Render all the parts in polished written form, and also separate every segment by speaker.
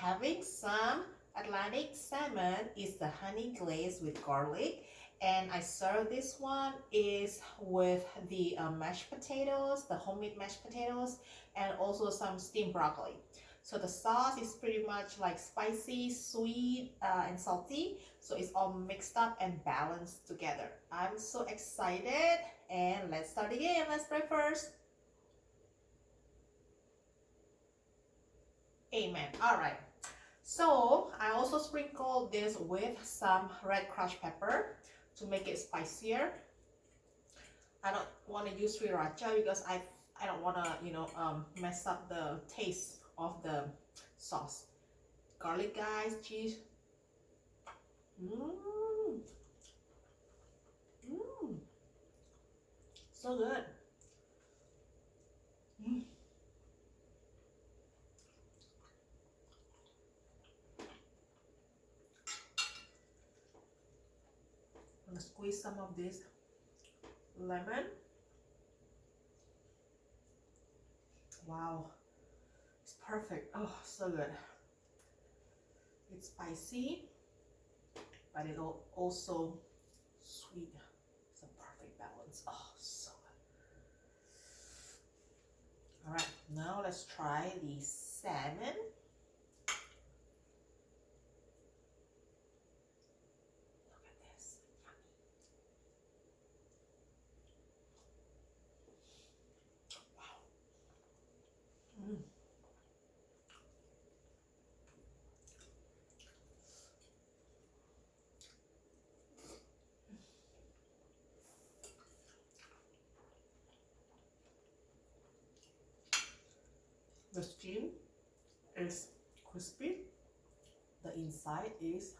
Speaker 1: having some Atlantic salmon. Is the honey glaze with garlic, and I serve this one is with the mashed potatoes, the homemade mashed potatoes, and also some steamed broccoli. So the sauce is pretty much like spicy, sweet, and salty. So it's all mixed up and balanced together. I'm so excited, and let's start again. Let's pray first. Amen. All right. So I also sprinkle this with some red crushed pepper to make it spicier. I don't want to use sriracha because I don't want to mess up the taste of the sauce. Garlic, guys, cheese. Mmm, mmm, so good. Mm. I'm gonna squeeze some of this lemon. Wow, it's perfect. Oh, so good. It's spicy, but it also sweet. It's a perfect balance. Oh, so good. All right, now let's try the salmon. Look at this. Wow. Mm. The skin is crispy. The inside is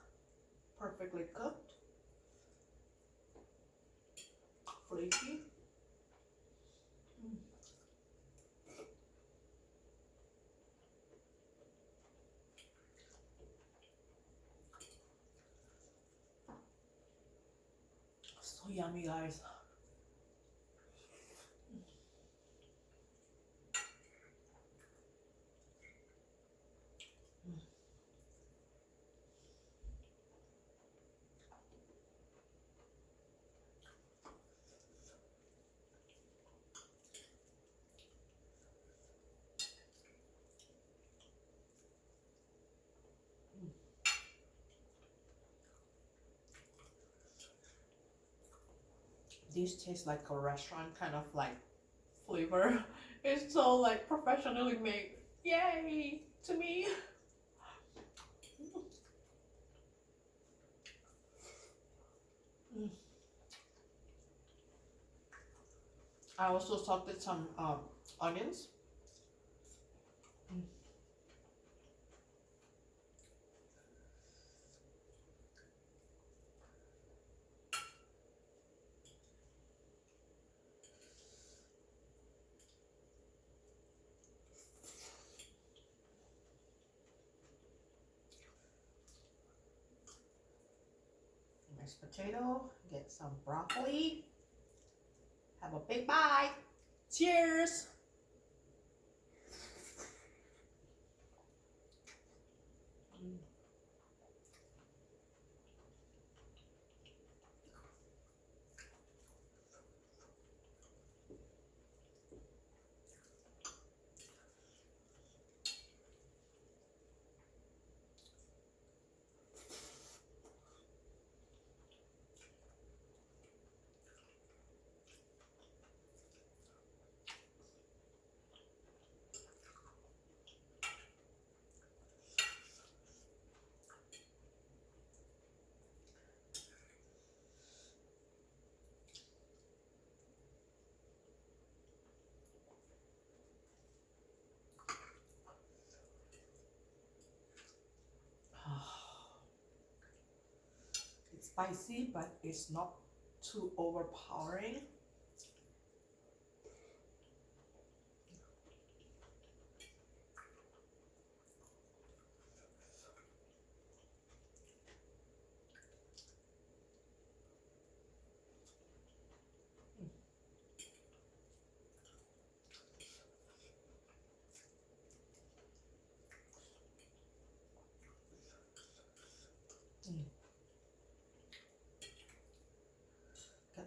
Speaker 1: perfectly cooked, flaky. Mm. So yummy, guys. This tastes like a restaurant kind of like flavor. It's so like professionally made. Yay to me. Mm. I also salted some onions. Mm. Mashed potato. Get some broccoli. Have a big bite. Cheers. Mm. It's spicy, but it's not too overpowering.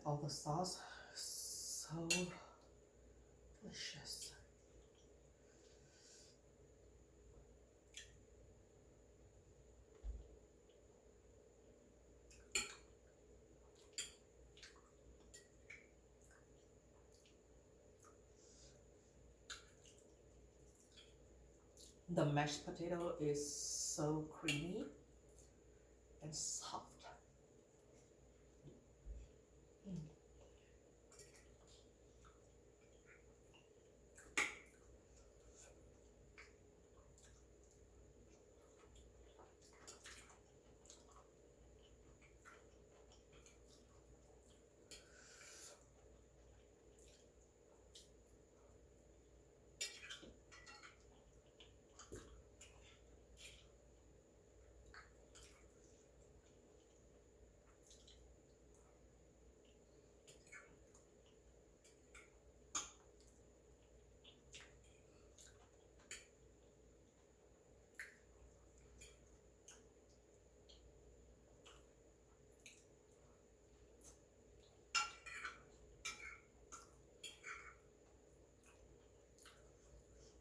Speaker 1: all the sauce. So delicious. The mashed potato is so creamy and soft.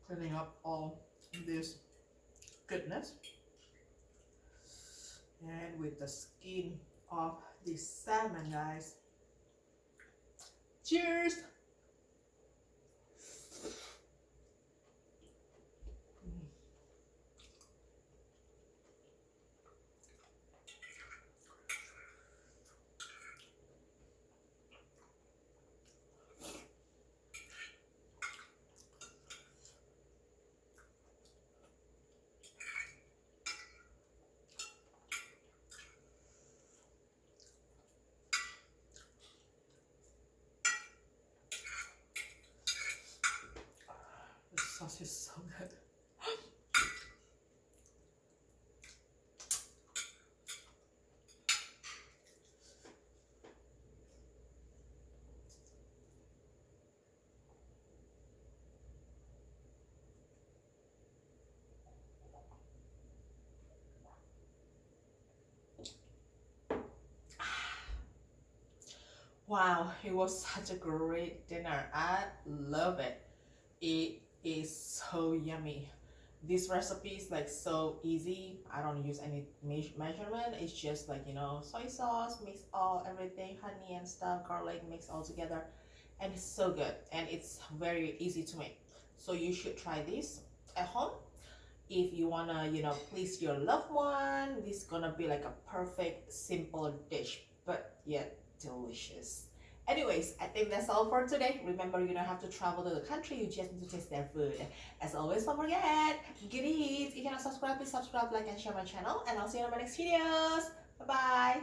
Speaker 1: Cleaning up all this goodness, and with the skin of the salmon, guys. Cheers. The sauce is so good. Wow, it was such a great dinner. I love it. It is so yummy. This recipe is like so easy. I don't use any measurement. It's just like, soy sauce, mix all everything, honey and stuff, garlic, mix all together. And it's so good. And it's very easy to make. So you should try this at home. If you wanna, please your loved one, this is gonna be like a perfect, simple dish, but yet delicious. Anyways, I think that's all for today. Remember, you don't have to travel to the country, you just need to taste their food. As always, don't forget, good eat. If you're not subscribed, please subscribe, like, and share my channel. And I'll see you in my next videos. Bye-bye.